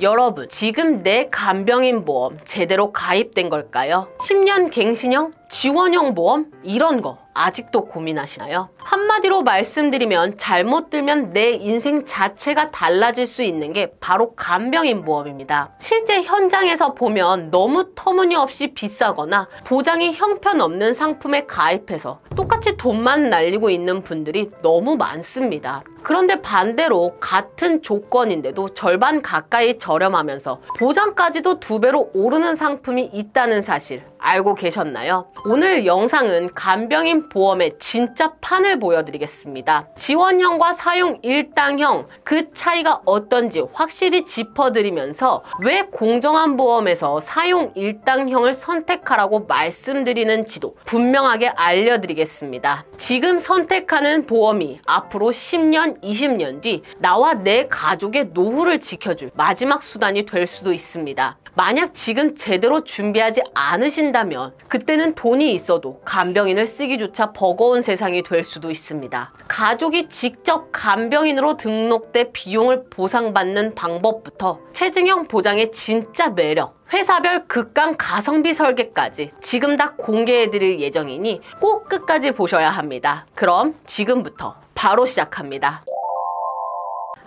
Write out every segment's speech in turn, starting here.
여러분, 지금 내 간병인 보험 제대로 가입된 걸까요? 10년 갱신형? 지원형 보험? 이런 거 아직도 고민하시나요? 한마디로 말씀드리면 잘못 들면 내 인생 자체가 달라질 수 있는 게 바로 간병인 보험입니다. 실제 현장에서 보면 너무 터무니없이 비싸거나 보장이 형편없는 상품에 가입해서 똑같이 돈만 날리고 있는 분들이 너무 많습니다. 그런데 반대로 같은 조건인데도 절반 가까이 저렴하면서 보장까지도 2배로 오르는 상품이 있다는 사실 알고 계셨나요? 오늘 영상은 간병인 보험의 진짜 판을 보여드리겠습니다. 지원형과 사용 일당형 그 차이가 어떤지 확실히 짚어드리면서 왜 공정한 보험에서 사용 일당형을 선택하라고 말씀드리는지도 분명하게 알려드리겠습니다. 지금 선택하는 보험이 앞으로 10년, 20년 뒤 나와 내 가족의 노후를 지켜줄 마지막 수단이 될 수도 있습니다. 만약 지금 제대로 준비하지 않으신다면 그때는 돈이 있어도 간병인을 쓰기조차 버거운 세상이 될 수도 있습니다. 가족이 직접 간병인으로 등록돼 비용을 보상받는 방법부터 체증형 보장의 진짜 매력, 회사별 극강 가성비 설계까지 지금 다 공개해드릴 예정이니 꼭 끝까지 보셔야 합니다. 그럼 지금부터 바로 시작합니다.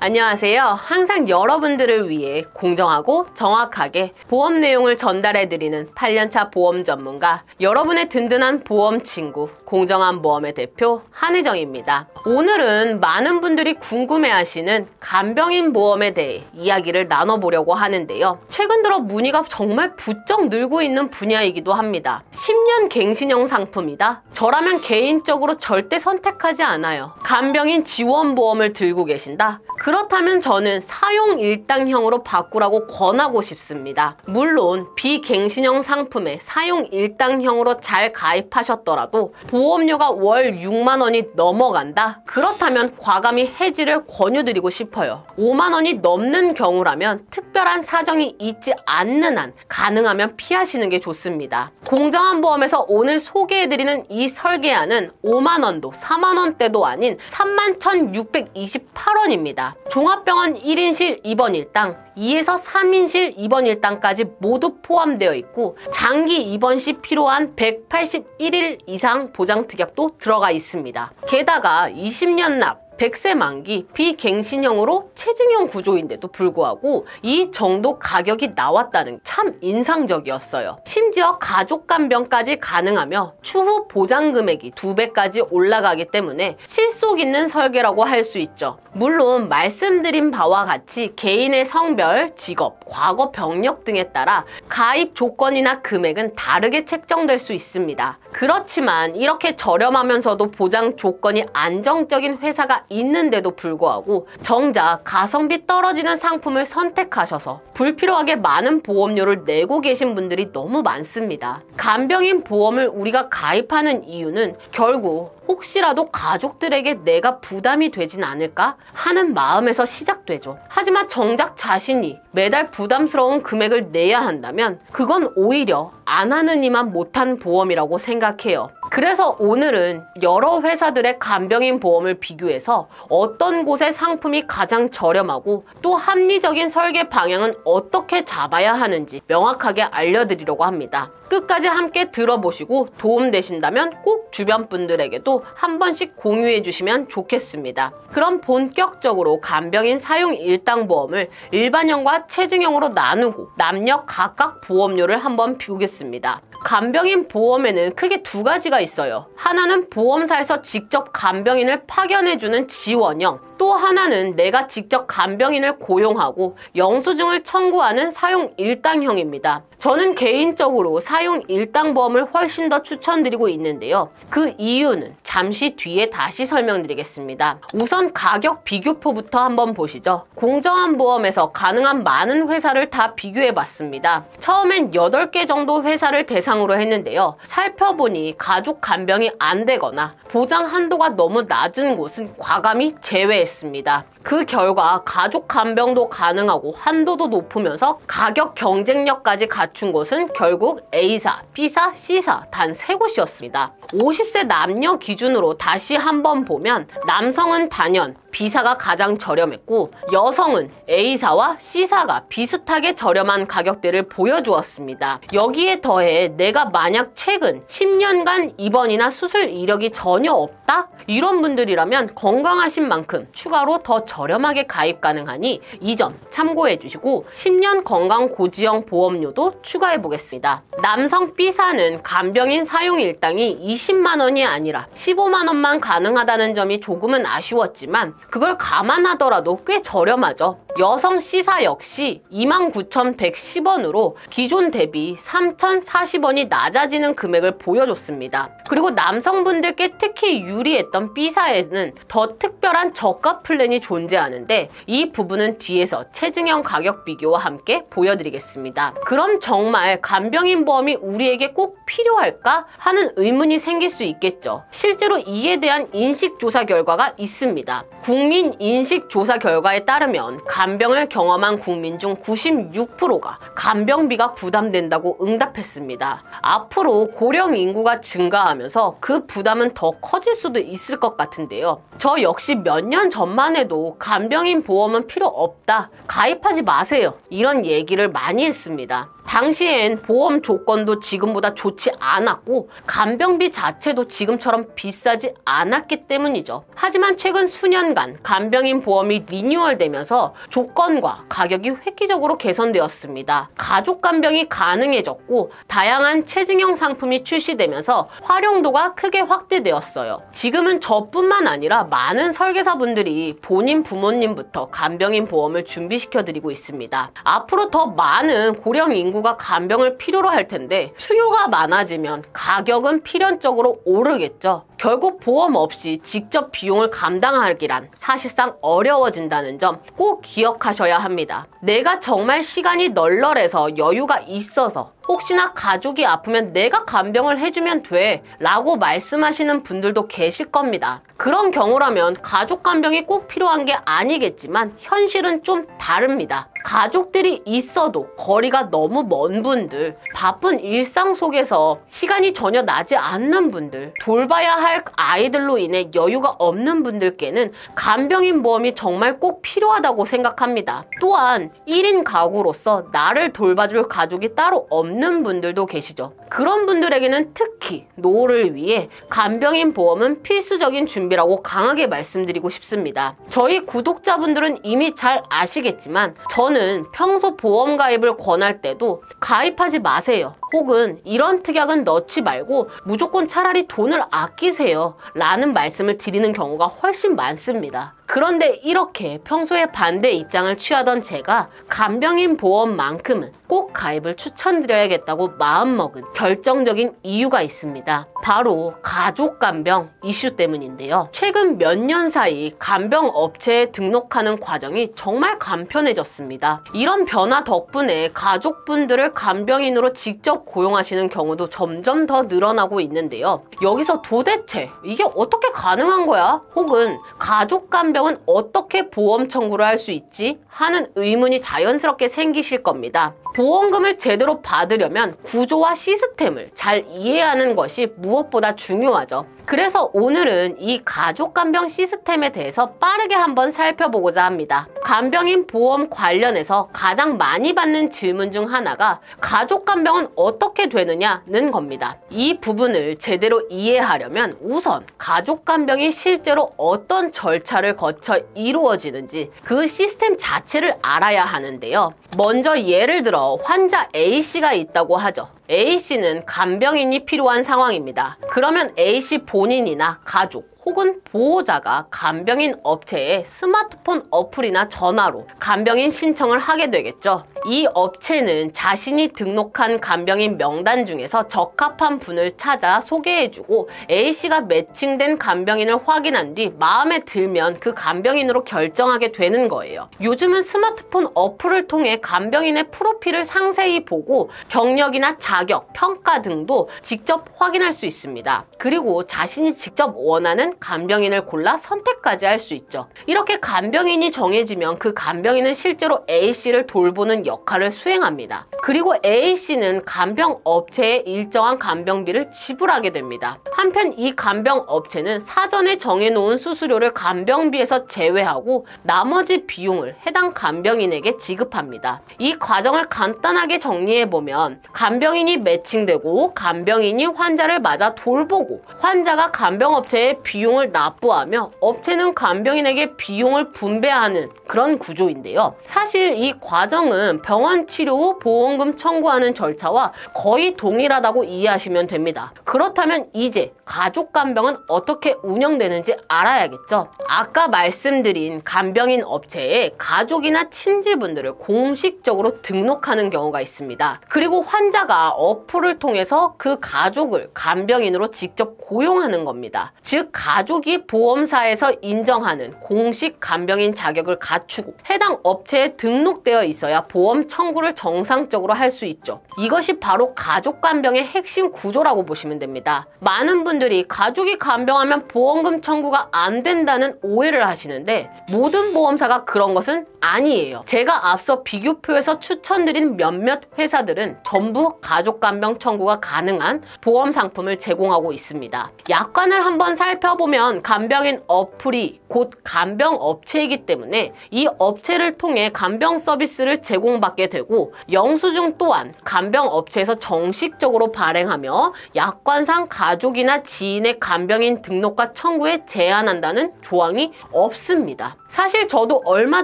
안녕하세요. 항상 여러분들을 위해 공정하고 정확하게 보험 내용을 전달해드리는 8년차 보험 전문가, 여러분의 든든한 보험 친구, 공정한 보험의 대표 한혜정입니다. 오늘은 많은 분들이 궁금해하시는 간병인 보험에 대해 이야기를 나눠보려고 하는데요. 최근 들어 문의가 정말 부쩍 늘고 있는 분야이기도 합니다. 10년 갱신형 상품이다? 저라면 개인적으로 절대 선택하지 않아요. 간병인 지원보험을 들고 계신다? 그렇다면 저는 사용 일당형으로 바꾸라고 권하고 싶습니다. 물론 비갱신형 상품에 사용 일당형으로 잘 가입하셨더라도 보험료가 월 6만 원이 넘어간다? 그렇다면 과감히 해지를 권유드리고 싶어요. 5만 원이 넘는 경우라면 특별한 사정이 있지 않는 한 가능하면 피하시는 게 좋습니다. 공정한 보험에서 오늘 소개해드리는 이 설계안은 5만 원도 4만 원대도 아닌 31,628원입니다. 종합병원 1인실 입원 일당, 2에서 3인실 입원 일당까지 모두 포함되어 있고 장기 입원 시 필요한 181일 이상 보장 특약도 들어가 있습니다. 게다가 20년 납, 100세 만기, 비갱신형으로 체증형 구조인데도 불구하고 이 정도 가격이 나왔다는 참 인상적이었어요. 심지어 가족 간병까지 가능하며 추후 보장 금액이 2배까지 올라가기 때문에 실속 있는 설계라고 할 수 있죠. 물론 말씀드린 바와 같이 개인의 성별, 직업, 과거 병력 등에 따라 가입 조건이나 금액은 다르게 책정될 수 있습니다. 그렇지만 이렇게 저렴하면서도 보장 조건이 안정적인 회사가 있는데도 불구하고 정작 가성비 떨어지는 상품을 선택하셔서 불필요하게 많은 보험료를 내고 계신 분들이 너무 많습니다. 간병인 보험을 우리가 가입하는 이유는 결국 혹시라도 가족들에게 내가 부담이 되진 않을까 하는 마음에서 시작되죠. 하지만 정작 자신이 매달 부담스러운 금액을 내야 한다면 그건 오히려 안 하는 이만 못한 보험이라고 생각해요. 그래서 오늘은 여러 회사들의 간병인 보험을 비교해서 어떤 곳의 상품이 가장 저렴하고 또 합리적인 설계 방향은 어떻게 잡아야 하는지 명확하게 알려드리려고 합니다. 끝까지 함께 들어보시고 도움되신다면 꼭 주변 분들에게도 한 번씩 공유해 주시면 좋겠습니다. 그럼 본격적으로 간병인 사용 일당보험을 일반형과 체증형으로 나누고 남녀 각각 보험료를 한번 비우겠습니다. 간병인 보험에는 크게 2가지가 있어요. 하나는 보험사에서 직접 간병인을 파견해주는 지원형, 또 하나는 내가 직접 간병인을 고용하고 영수증을 청구하는 사용 일당형입니다. 저는 개인적으로 사용 일당보험을 훨씬 더 추천드리고 있는데요. 그 이유는 잠시 뒤에 다시 설명드리겠습니다. 우선 가격 비교표부터 한번 보시죠. 공정한 보험에서 가능한 많은 회사를 다 비교해봤습니다. 처음엔 8개 정도 회사를 대상으로 했는데요. 살펴보니 가족 간병이 안 되거나 보장 한도가 너무 낮은 곳은 과감히 제외했습니다. 그 결과 가족 간병도 가능하고 한도도 높으면서 가격 경쟁력까지 갖춘 곳은 결국 A사, B사, C사 단 3곳이었습니다. 50세 남녀 기준으로 다시 한번 보면 남성은 단연 B사가 가장 저렴했고 여성은 A사와 C사가 비슷하게 저렴한 가격대를 보여주었습니다. 여기에 더해 내가 만약 최근 10년간 입원이나 수술 이력이 전혀 없다? 이런 분들이라면 건강하신 만큼 추가로 더 저렴하게 가입 가능하니 이 점 참고해 주시고 10년 건강 고지형 보험료도 추가해 보겠습니다. 남성 B사는 간병인 사용 일당이 20만 원이 아니라 15만 원만 가능하다는 점이 조금은 아쉬웠지만 그걸 감안하더라도 꽤 저렴하죠. 여성 C사 역시 29,110원으로 기존 대비 3,040원이 낮아지는 금액을 보여줬습니다. 그리고 남성분들께 특히 유리했던 B사에는 더 특별한 저가 플랜이 존재하는데 이 부분은 뒤에서 체증형 가격 비교와 함께 보여드리겠습니다. 그럼 정말 간병인 보험이 우리에게 꼭 필요할까 하는 의문이 생길 수 있겠죠. 실제로 이에 대한 인식조사 결과가 있습니다. 국민 인식조사 결과에 따르면 간병을 경험한 국민 중 96%가 간병비가 부담된다고 응답했습니다. 앞으로 고령 인구가 증가하면서 그 부담은 더 커질 수도 있을 것 같은데요. 저 역시 몇 년 전만 해도 간병인 보험은 필요 없다, 가입하지 마세요, 이런 얘기를 많이 했습니다. 당시엔 보험 조건도 지금보다 좋지 않았고 간병비 자체도 지금처럼 비싸지 않았기 때문이죠. 하지만 최근 수년간 간병인 보험이 리뉴얼되면서 조건과 가격이 획기적으로 개선되었습니다. 가족 간병이 가능해졌고 다양한 체증형 상품이 출시되면서 활용도가 크게 확대되었어요. 지금은 저뿐만 아니라 많은 설계사분들이 본인 부모님부터 간병인 보험을 준비시켜드리고 있습니다. 앞으로 더 많은 고령 인구가 간병을 필요로 할 텐데 수요가 많아지면 가격은 필연적으로 오르겠죠. 결국 보험 없이 직접 비용을 감당하기란 사실상 어려워진다는 점 꼭 기억하셔야 합니다. 내가 정말 시간이 널널해서 여유가 있어서 혹시나 가족이 아프면 내가 간병을 해주면 돼 라고 말씀하시는 분들도 계실 겁니다. 그런 경우라면 가족 간병이 꼭 필요한 게 아니겠지만 현실은 좀 다릅니다. 가족들이 있어도 거리가 너무 먼 분들, 바쁜 일상 속에서 시간이 전혀 나지 않는 분들, 돌봐야 할 아이들로 인해 여유가 없는 분들께는 간병인 보험이 정말 꼭 필요하다고 생각합니다. 또한 1인 가구로서 나를 돌봐줄 가족이 따로 없는 분들도 계시죠. 그런 분들에게는 특히 노후를 위해 간병인 보험은 필수적인 준비라고 강하게 말씀드리고 싶습니다. 저희 구독자분들은 이미 잘 아시겠지만 저는 평소 보험 가입을 권할 때도 가입하지 마세요, 혹은 이런 특약은 넣지 말고 무조건 차라리 돈을 아끼세요 라는 말씀을 드리는 경우가 훨씬 많습니다. 그런데 이렇게 평소에 반대 입장을 취하던 제가 간병인 보험만큼은 꼭 가입을 추천드려야겠다고 마음먹은 결정적인 이유가 있습니다. 바로 가족 간병 이슈 때문인데요. 최근 몇 년 사이 간병 업체에 등록하는 과정이 정말 간편해졌습니다. 이런 변화 덕분에 가족분들을 간병인으로 직접 고용하시는 경우도 점점 더 늘어나고 있는데요. 여기서 도대체 이게 어떻게 가능한 거야? 혹은 가족 간병은 어떻게 보험 청구를 할 수 있지? 하는 의문이 자연스럽게 생기실 겁니다. 보험금을 제대로 받으려면 구조와 시스템을 잘 이해하는 것이 무엇보다 중요하죠. 그래서 오늘은 이 가족 간병 시스템에 대해서 빠르게 한번 살펴보고자 합니다. 간병인 보험 관련해서 가장 많이 받는 질문 중 하나가 가족 간병은 어떻게 되느냐는 겁니다. 이 부분을 제대로 이해하려면 우선 가족 간병이 실제로 어떤 절차를 거쳐 이루어지는지 그 시스템 자체를 알아야 하는데요. 먼저 예를 들어 환자 A씨가 있다고 하죠. A씨는 간병인이 필요한 상황입니다. 그러면 A씨 본인이나 가족 혹은 보호자가 간병인 업체에 스마트폰 어플이나 전화로 간병인 신청을 하게 되겠죠. 이 업체는 자신이 등록한 간병인 명단 중에서 적합한 분을 찾아 소개해주고 A씨가 매칭된 간병인을 확인한 뒤 마음에 들면 그 간병인으로 결정하게 되는 거예요. 요즘은 스마트폰 어플을 통해 간병인의 프로필을 상세히 보고 경력이나 자격, 평가 등도 직접 확인할 수 있습니다. 그리고 자신이 직접 원하는 간병인을 골라 선택까지 할 수 있죠. 이렇게 간병인이 정해지면 그 간병인은 실제로 A씨를 돌보는 역할을 수행합니다. 그리고 A씨는 간병업체에 일정한 간병비를 지불하게 됩니다. 한편 이 간병업체는 사전에 정해놓은 수수료를 간병비에서 제외하고 나머지 비용을 해당 간병인에게 지급합니다. 이 과정을 간단하게 정리해보면 간병인이 매칭되고 간병인이 환자를 맞아 돌보고 환자가 간병업체에 비용을 납부하며 업체는 간병인에게 비용을 분배하는 그런 구조인데요. 사실 이 과정은 병원 치료 후 보험금 청구하는 절차와 거의 동일하다고 이해하시면 됩니다. 그렇다면 이제 가족간병은 어떻게 운영되는지 알아야겠죠. 아까 말씀드린 간병인 업체에 가족이나 친지분들을 공식적으로 등록하는 경우가 있습니다. 그리고 환자가 어플을 통해서 그 가족을 간병인으로 직접 고용하는 겁니다. 즉 가족이 보험사에서 인정하는 공식 간병인 자격을 갖추고 해당 업체에 등록되어 있어야 보험 청구를 정상적으로 할 수 있죠. 이것이 바로 가족간병의 핵심 구조라고 보시면 됩니다. 많은 분들이 가족이 간병하면 보험금 청구가 안 된다는 오해를 하시는데 모든 보험사가 그런 것은 아니에요. 제가 앞서 비교표에서 추천드린 몇몇 회사들은 전부 가족간병 청구가 가능한 보험 상품을 제공하고 있습니다. 약관을 한번 살펴보면 간병인 어플이 곧 간병업체이기 때문에 이 업체를 통해 간병 서비스를 제공받게 되고 영수증 또한 간병업체에서 정식적으로 발행하며 약관상 가족이나 지인의 간병인 등록과 청구에 제한한다는 조항이 없습니다. 사실 저도 얼마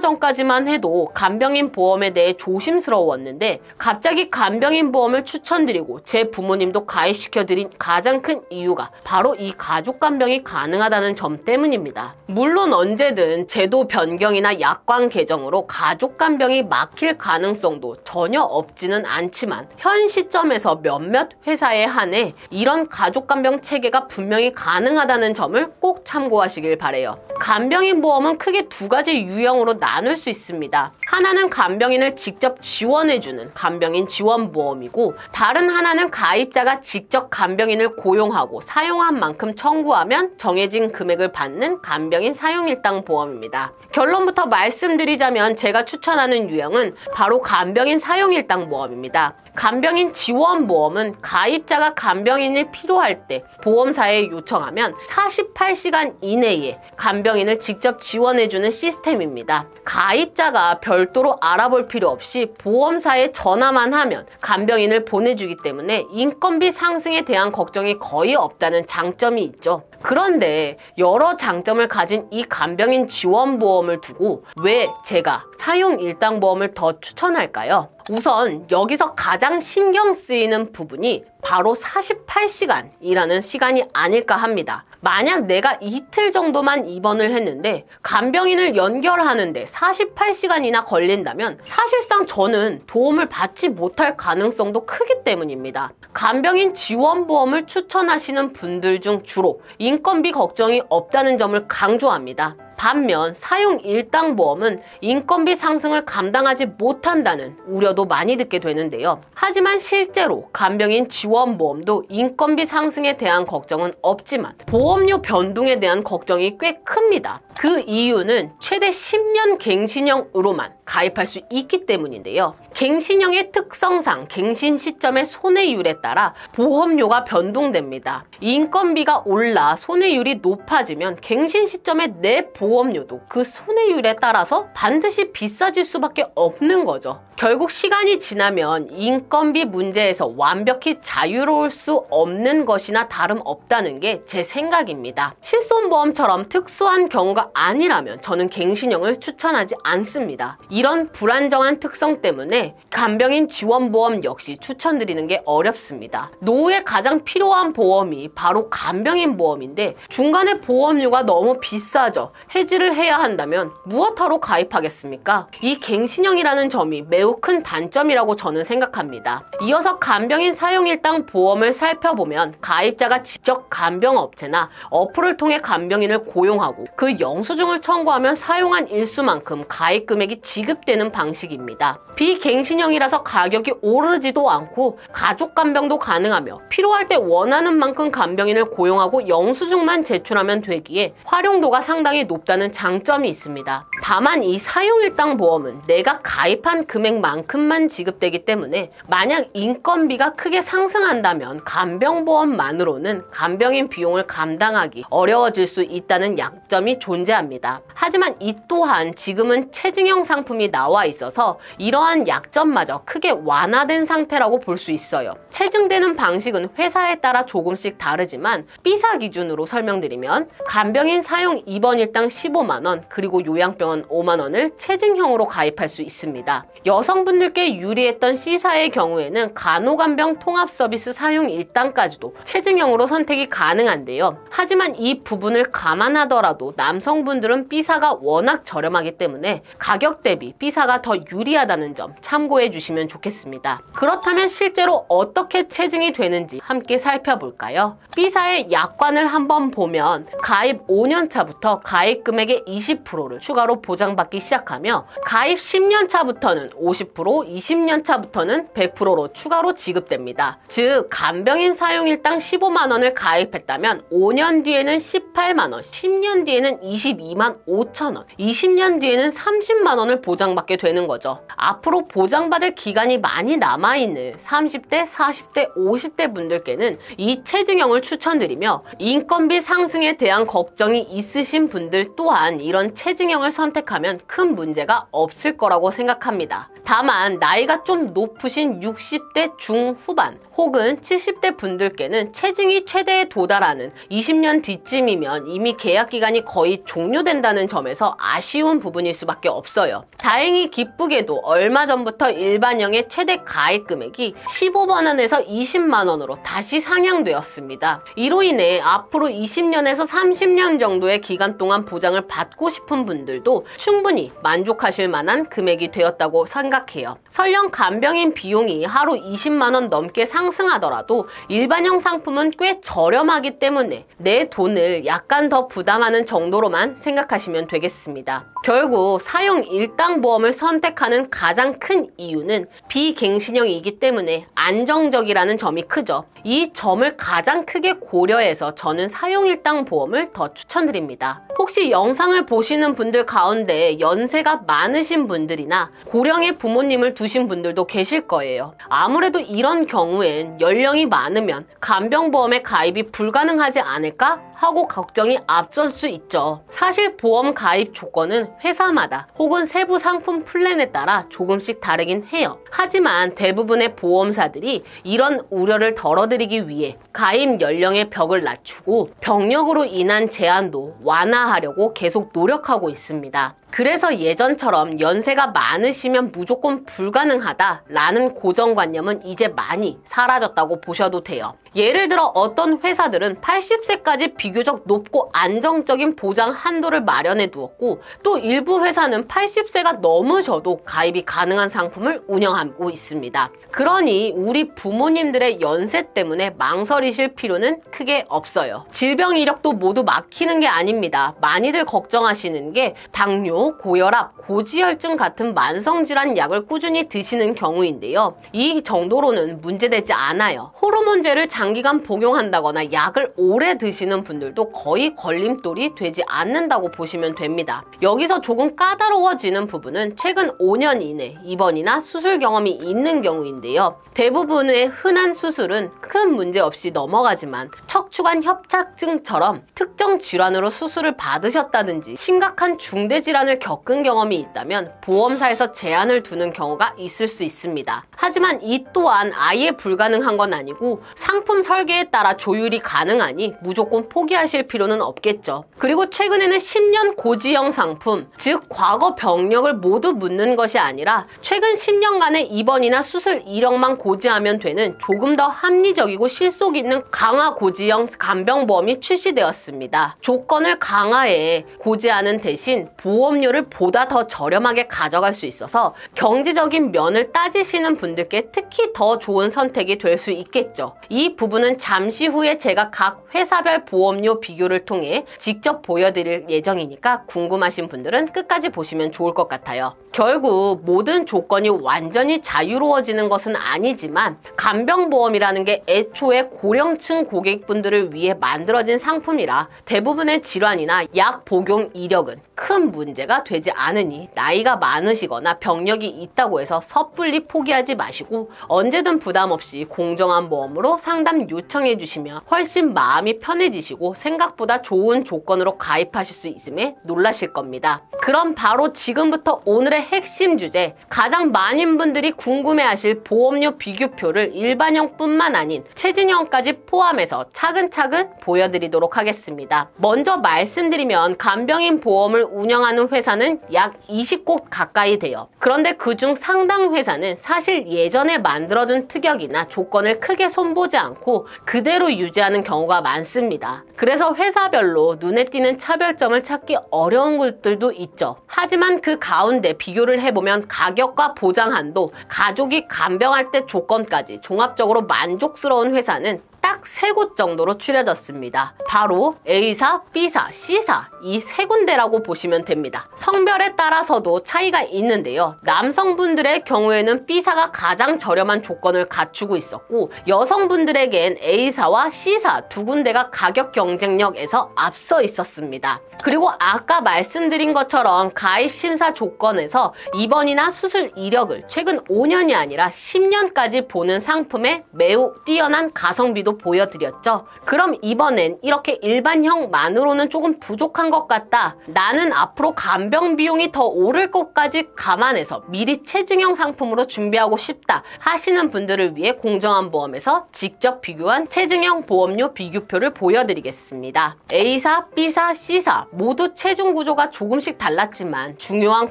전까지만 해도 간병인 보험에 대해 조심스러웠는데 갑자기 간병인 보험을 추천드리고 제 부모님도 가입시켜드린 가장 큰 이유가 바로 이 가족간병이 가능하다는 점 때문입니다. 물론 언제든 제도 변경이나 약관 개정으로 가족간병이 막힐 가능성도 전혀 없지는 않지만 현 시점에서 몇몇 회사에 한해 이런 가족간병 체계가 분명히 가능하다는 점을 꼭 참고하시길 바래요. 간병인 보험은 크게 두 가지 유형으로 나눌 수 있습니다. 하나는 간병인을 직접 지원해주는 간병인 지원보험이고 다른 하나는 가입자가 직접 간병인을 고용하고 사용한 만큼 청구하면 정해진 금액을 받는 간병인 사용일당 보험입니다. 결론부터 말씀드리자면 제가 추천하는 유형은 바로 간병인 사용일당 보험입니다. 간병인 지원보험은 가입자가 간병인이 필요할 때 보험사에 요청하면 48시간 이내에 간병인을 직접 지원해주는 시스템입니다. 가입자가 별도로 알아볼 필요 없이 보험사에 전화만 하면 간병인을 보내주기 때문에 인건비 상승에 대한 걱정이 거의 없다는 장점이 있죠. 그런데 여러 장점을 가진 이 간병인 지원보험을 두고 왜 제가 사용일당보험을 더 추천할까요? 우선 여기서 가장 신경 쓰이는 부분이 바로 48시간이라는 시간이 아닐까 합니다. 만약 내가 이틀 정도만 입원을 했는데 간병인을 연결하는데 48시간이나 걸린다면 사실상 저는 도움을 받지 못할 가능성도 크기 때문입니다. 간병인 지원보험을 추천하시는 분들 중 주로 인건비 걱정이 없다는 점을 강조합니다. 반면 사용일당보험은 인건비 상승을 감당하지 못한다는 우려도 많이 듣게 되는데요. 하지만 실제로 간병인 지원보험도 인건비 상승에 대한 걱정은 없지만 보험료 변동에 대한 걱정이 꽤 큽니다. 그 이유는 최대 10년 갱신형으로만 가입할 수 있기 때문인데요. 갱신형의 특성상 갱신 시점의 손해율에 따라 보험료가 변동됩니다. 인건비가 올라 손해율이 높아지면 갱신 시점의 내 보험료도 그 손해율에 따라서 반드시 비싸질 수밖에 없는 거죠. 결국 시간이 지나면 인건비 문제에서 완벽히 자유로울 수 없는 것이나 다름없다는 게 제 생각입니다. 실손보험처럼 특수한 경우가 아니라면 저는 갱신형을 추천하지 않습니다. 이런 불안정한 특성 때문에 간병인 지원보험 역시 추천드리는 게 어렵습니다. 노후에 가장 필요한 보험이 바로 간병인 보험인데 중간에 보험료가 너무 비싸죠. 해지를 해야 한다면 무엇하러 가입하겠습니까? 이 갱신형이라는 점이 매우 큰 단점이라고 저는 생각합니다. 이어서 간병인 사용일당 보험을 살펴보면 가입자가 직접 간병업체나 어플을 통해 간병인을 고용하고 그 영수증을 청구하면 사용한 일수만큼 가입 금액이 지급되는 방식입니다. 비갱신형이라서 가격이 오르지도 않고 가족 간병도 가능하며 필요할 때 원하는 만큼 간병인을 고용하고 영수증만 제출하면 되기에 활용도가 상당히 높다는 장점이 있습니다. 다만 이 사용일당 보험은 내가 가입한 금액만큼만 지급되기 때문에 만약 인건비가 크게 상승한다면 간병보험만으로는 간병인 비용을 감당하기 어려워질 수 있다는 약점이 존재합니다. 하지만 이 또한 지금은 체증형 상품이 나와 있어서 이러한 약점마저 크게 완화된 상태라고 볼 수 있어요. 체증되는 방식은 회사에 따라 조금씩 다르지만 B사 기준으로 설명드리면 간병인 사용 입원일당 15만원 그리고 요양병원 5만원을 체증형으로 가입할 수 있습니다. 여성분들께 유리했던 C사의 경우에는 간호간병 통합서비스 사용 일당까지도 체증형으로 선택이 가능한데요. 하지만 이 부분을 감안하더라도 남성분들은 B사가 워낙 저렴하기 때문에 가격 대비 B사가 더 유리하다는 점 참고해 주시면 좋겠습니다. 그렇다면 실제로 어떻게 체증이 되는지 함께 살펴볼까요? B사의 약관을 한번 보면 가입 5년차부터 가입 금액의 20%를 추가로 보장받기 시작하며 가입 10년차부터는 50%, 20년차부터는 100%로 추가로 지급됩니다. 즉 간병인 사용일당 15만원을 가입했다면 5년 뒤에는 18만원, 10년 뒤에는 22만 5천원, 20년 뒤에는 30만원을 보장받게 되는 거죠. 앞으로 보장받을 기간이 많이 남아있는 30대, 40대, 50대 분들께는 이 체증형을 추천드리며 인건비 상승에 대한 걱정이 있으신 분들 또한 이런 체증형을 선택하면 큰 문제가 없을 거라고 생각합니다. 다만 나이가 좀 높으신 60대 중후반 혹은 70대 분들께는 체증이 최대에 도달하는 20년 뒤쯤이면 이미 계약 기간이 거의 종료된다는 점에서 아쉬운 부분일 수밖에 없어요. 다행히 기쁘게도 얼마 전부터 일반형의 최대 가입 금액이 15만원에서 20만원으로 다시 상향되었습니다. 이로 인해 앞으로 20년에서 30년 정도의 기간 동안 보장을 받고 싶은 분들도 충분히 만족하실 만한 금액이 되었다고 생각해요. 설령 간병인 비용이 하루 20만원 넘게 상승하더라도 일반형 상품은 꽤 저렴하기 때문에 내 돈을 약간 더 부담하는 정도로만 생각하시면 되겠습니다. 결국 사용 일당 보험을 선택하는 가장 큰 이유는 비갱신형이기 때문에 안정적이라는 점이 크죠. 이 점을 가장 크게 고려해서 저는 사용 일당 보험을 더 추천드립니다. 혹시 영상을 보시는 분들 가운데 연세가 많으신 분들이나 고령의 부모님을 두신 분들도 계실 거예요. 아무래도 이런 경우엔 연령이 많으면 간병보험의 가입이 불가능하지 않을까 하고 걱정이 앞설 수 있죠. 사실 보험 가입 조건은 회사마다 혹은 세부 상품 플랜에 따라 조금씩 다르긴 해요. 하지만 대부분의 보험사들이 이런 우려를 덜어드리기 위해 가입 연령의 벽을 낮추고 병력으로 인한 제한도 완화하려고 계속 노력하고 있습니다. 그래서 예전처럼 연세가 많으시면 무조건 불가능하다라는 고정관념은 이제 많이 사라졌다고 보셔도 돼요. 예를 들어 어떤 회사들은 80세까지 비교적 높고 안정적인 보장 한도를 마련해 두었고 또 일부 회사는 80세가 넘으셔도 가입이 가능한 상품을 운영하고 있습니다. 그러니 우리 부모님들의 연세 때문에 망설이실 필요는 크게 없어요. 질병 이력도 모두 막히는 게 아닙니다. 많이들 걱정하시는 게 당뇨, 고혈압, 고지혈증 같은 만성질환 약을 꾸준히 드시는 경우인데요. 이 정도로는 문제되지 않아요. 호르몬제를 장기간 복용한다거나 약을 오래 드시는 분들도 거의 걸림돌이 되지 않는다고 보시면 됩니다. 여기서 조금 까다로워지는 부분은 최근 5년 이내 입원이나 수술 경험이 있는 경우인데요. 대부분의 흔한 수술은 큰 문제 없이 넘어가지만 척추관 협착증처럼 특정 질환으로 수술을 받으셨다든지 심각한 중대 질환을 겪은 경험이 있다면 보험사에서 제한을 두는 경우가 있을 수 있습니다. 하지만 이 또한 아예 불가능한 건 아니고 상품 설계에 따라 조율이 가능하니 무조건 포기하실 필요는 없겠죠. 그리고 최근에는 10년 고지형 상품, 즉 과거 병력을 모두 묻는 것이 아니라 최근 10년간의 병원에 입원이나 수술 이력만 고지하면 되는 조금 더 합리적이고 실속 있는 강화 고지형 간병보험이 출시되었습니다. 조건을 강화해 고지하는 대신 보험료를 보다 더 저렴하게 가져갈 수 있어서 경제적인 면을 따지시는 분들께 특히 더 좋은 선택이 될 수 있겠죠. 이 부분은 잠시 후에 제가 각 회사별 보험료 비교를 통해 직접 보여드릴 예정이니까 궁금하신 분들은 끝까지 보시면 좋을 것 같아요. 결국 모든 조건이 완전히 자유로워지는 것은 아니지만 간병보험이라는 게 애초에 고령층 고객분들을 위해 만들어진 상품이라 대부분의 질환이나 약 복용 이력은 큰 문제가 되지 않으니 나이가 많으시거나 병력이 있다고 해서 섣불리 포기하지 마시고 언제든 부담 없이 공정한 보험으로 상담 요청해 주시면 훨씬 마음이 편해지시고 생각보다 좋은 조건으로 가입하실 수 있음에 놀라실 겁니다. 그럼 바로 지금부터 오늘의 핵심 주제, 가장 많은 분들이 궁금해하실 보험료 비교표를 일반형뿐만 아닌 체증형까지 포함해서 차근차근 보여드리도록 하겠습니다. 먼저 말씀드리면 간병인 보험을 운영하는 회사는 약 20곳 가까이 돼요. 그런데 그중 상당 회사는 사실 예전에 만들어둔 특약이나 조건을 크게 손보지 않고 그대로 유지하는 경우가 많습니다. 그래서 회사별로 눈에 띄는 차별점을 찾기 어려운 곳들도 있죠. 하지만 그 가운데 비교를 해보면 가격과 보장 한도, 가족이 간병할 때 조건까지 종합적으로 만족스러운 회사는 딱 3곳 정도로 추려졌습니다. 바로 A사, B사, C사 이 3군데라고 보시면 됩니다. 성별에 따라서도 차이가 있는데요. 남성분들의 경우에는 B사가 가장 저렴한 조건을 갖추고 있었고 여성분들에겐 A사와 C사 두 군데가 가격 경쟁력에서 앞서 있었습니다. 그리고 아까 말씀드린 것처럼 가입 심사 조건에서 입원이나 수술 이력을 최근 5년이 아니라 10년까지 보는 상품에 매우 뛰어난 가성비도 보여드렸죠. 그럼 이번엔 이렇게 일반형만으로는 조금 부족한 것 같다. 나는 앞으로 간병 비용이 더 오를 것까지 감안해서 미리 체증형 상품으로 준비하고 싶다 하시는 분들을 위해 공정한 보험에서 직접 비교한 체증형 보험료 비교표를 보여드리겠습니다. A사, B사, C사 모두 체중 구조가 조금씩 달랐지만 중요한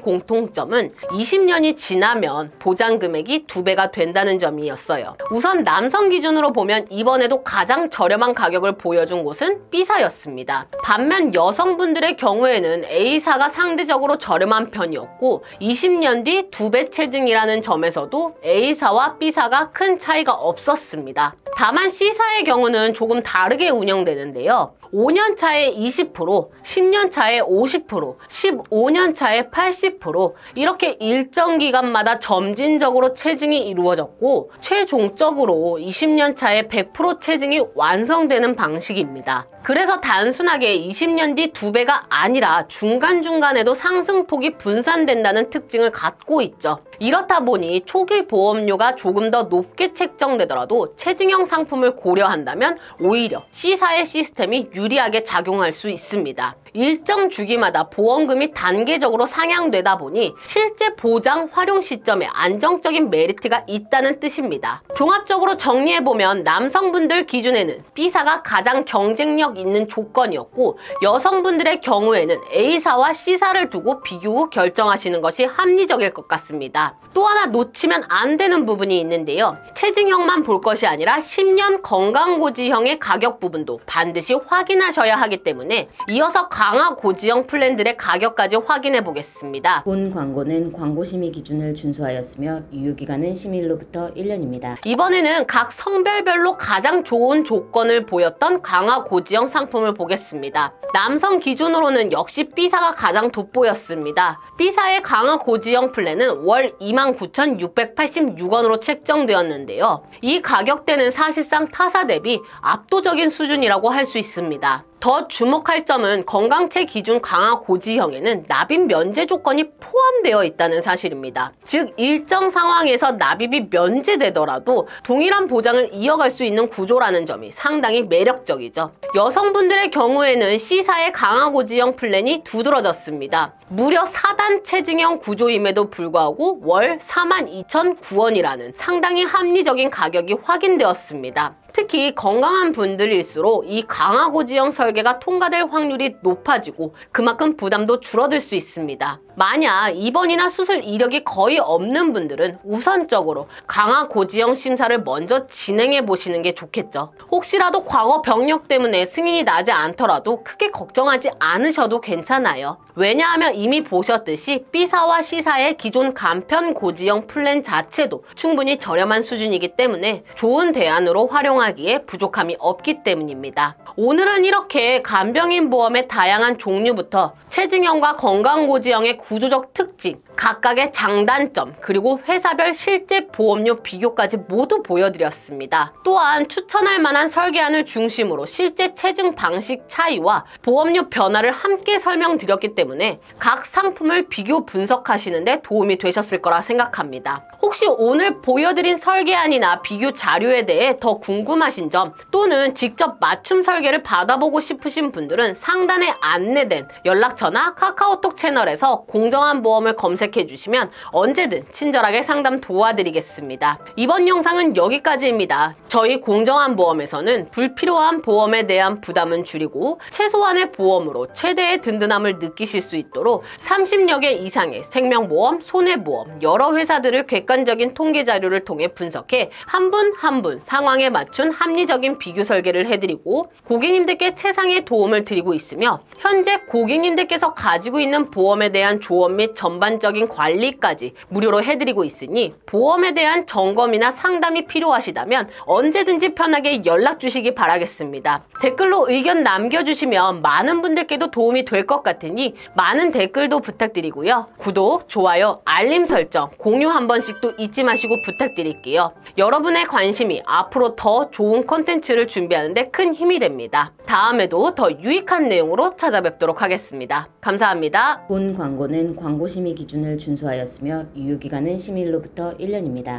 공통점은 20년이 지나면 보장 금액이 2배가 된다는 점이었어요. 우선 남성 기준으로 보면 이번에도 가장 저렴한 가격을 보여준 곳은 B사였습니다. 반면 여성분들의 경우에는 A사가 상대적으로 저렴한 편이었고 20년 뒤 2배 체증이라는 점에서도 A사와 B사가 큰 차이가 없었습니다. 다만 C사의 경우는 조금 다르게 운영되는데요. 5년 차에 20%, 10년 차에 50%, 15년 차에 80% 이렇게 일정 기간마다 점진적으로 체증이 이루어졌고 최종적으로 20년 차에 100% 체증이 완성되는 방식입니다. 그래서 단순하게 20년 뒤 2배가 아니라 중간중간에도 상승폭이 분산된다는 특징을 갖고 있죠. 이렇다 보니 초기 보험료가 조금 더 높게 책정되더라도 체증형 상품을 고려한다면 오히려 C사의 시스템이 유리하게 작용할 수 있습니다. 일정 주기마다 보험금이 단계적으로 상향되다 보니 실제 보장 활용 시점에 안정적인 메리트가 있다는 뜻입니다. 종합적으로 정리해보면 남성분들 기준에는 B사가 가장 경쟁력 있는 조건이었고 여성분들의 경우에는 A사와 C사를 두고 비교 후 결정하시는 것이 합리적일 것 같습니다. 또 하나 놓치면 안 되는 부분이 있는데요. 체증형만 볼 것이 아니라 10년 건강고지형의 가격 부분도 반드시 확인하셔야 하기 때문에 이어서 강화 고지형 플랜들의 가격까지 확인해 보겠습니다. 본 광고는 광고심의 기준을 준수하였으며 유효기간은 심의일로부터 1년입니다. 이번에는 각 성별별로 가장 좋은 조건을 보였던 강화 고지형 상품을 보겠습니다. 남성 기준으로는 역시 B사가 가장 돋보였습니다. B사의 강화 고지형 플랜은 월 29,686원으로 책정되었는데요. 이 가격대는 사실상 타사 대비 압도적인 수준이라고 할 수 있습니다. 더 주목할 점은 건강체 기준 강화 고지형에는 납입 면제 조건이 포함되어 있다는 사실입니다. 즉 일정 상황에서 납입이 면제되더라도 동일한 보장을 이어갈 수 있는 구조라는 점이 상당히 매력적이죠. 여성분들의 경우에는 C사의 강화 고지형 플랜이 두드러졌습니다. 무려 4단 체증형 구조임에도 불구하고 월 42,009원이라는 상당히 합리적인 가격이 확인되었습니다. 특히 건강한 분들일수록 이 강화고지형 설계가 통과될 확률이 높아지고 그만큼 부담도 줄어들 수 있습니다. 만약 입원이나 수술 이력이 거의 없는 분들은 우선적으로 강화고지형 심사를 먼저 진행해 보시는 게 좋겠죠. 혹시라도 과거 병력 때문에 승인이 나지 않더라도 크게 걱정하지 않으셔도 괜찮아요. 왜냐하면 이미 보셨듯이 B사와 C사의 기존 간편 고지형 플랜 자체도 충분히 저렴한 수준이기 때문에 좋은 대안으로 활용하기에 부족함이 없기 때문입니다. 오늘은 이렇게 간병인 보험의 다양한 종류부터 체증형과 건강고지형의 구조적 특징, 각각의 장단점, 그리고 회사별 실제 보험료 비교까지 모두 보여드렸습니다. 또한 추천할 만한 설계안을 중심으로 실제 체증 방식 차이와 보험료 변화를 함께 설명드렸기 때문에 각 상품을 비교 분석하시는 데 도움이 되셨을 거라 생각합니다. 혹시 오늘 보여드린 설계안이나 비교 자료에 대해 더 궁금하신 점 또는 직접 맞춤 설계를 받아보고 싶으신 분들은 상단에 안내된 연락처나 카카오톡 채널에서 공정한 보험을 검색해 주시면 언제든 친절하게 상담 도와드리겠습니다. 이번 영상은 여기까지입니다. 저희 공정한 보험에서는 불필요한 보험에 대한 부담은 줄이고 최소한의 보험으로 최대의 든든함을 느끼실 수 있도록 30여 개 이상의 생명보험, 손해보험, 여러 회사들을 객관적인 통계 자료를 통해 분석해 한 분 한 분 상황에 맞춘 합리적인 비교 설계를 해드리고 고객님들께 최상의 도움을 드리고 있으며 현재 고객님들께서 가지고 있는 보험에 대한 조언 및 전반적인 관리까지 무료로 해드리고 있으니 보험에 대한 점검이나 상담이 필요하시다면 언제든지 편하게 연락 주시기 바라겠습니다. 댓글로 의견 남겨주시면 많은 분들께도 도움이 될 것 같으니 많은 댓글도 부탁드리고요. 구독, 좋아요, 알림 설정, 공유 한 번씩도 잊지 마시고 부탁드릴게요. 여러분의 관심이 앞으로 더 좋은 콘텐츠를 준비하는 데 큰 힘이 됩니다. 다음에도 더 유익한 내용으로 찾아뵙도록 하겠습니다. 감사합니다. 본 광고는 광고심의 기준을 준수하였으며 유효기간은 심의일로부터 1년입니다.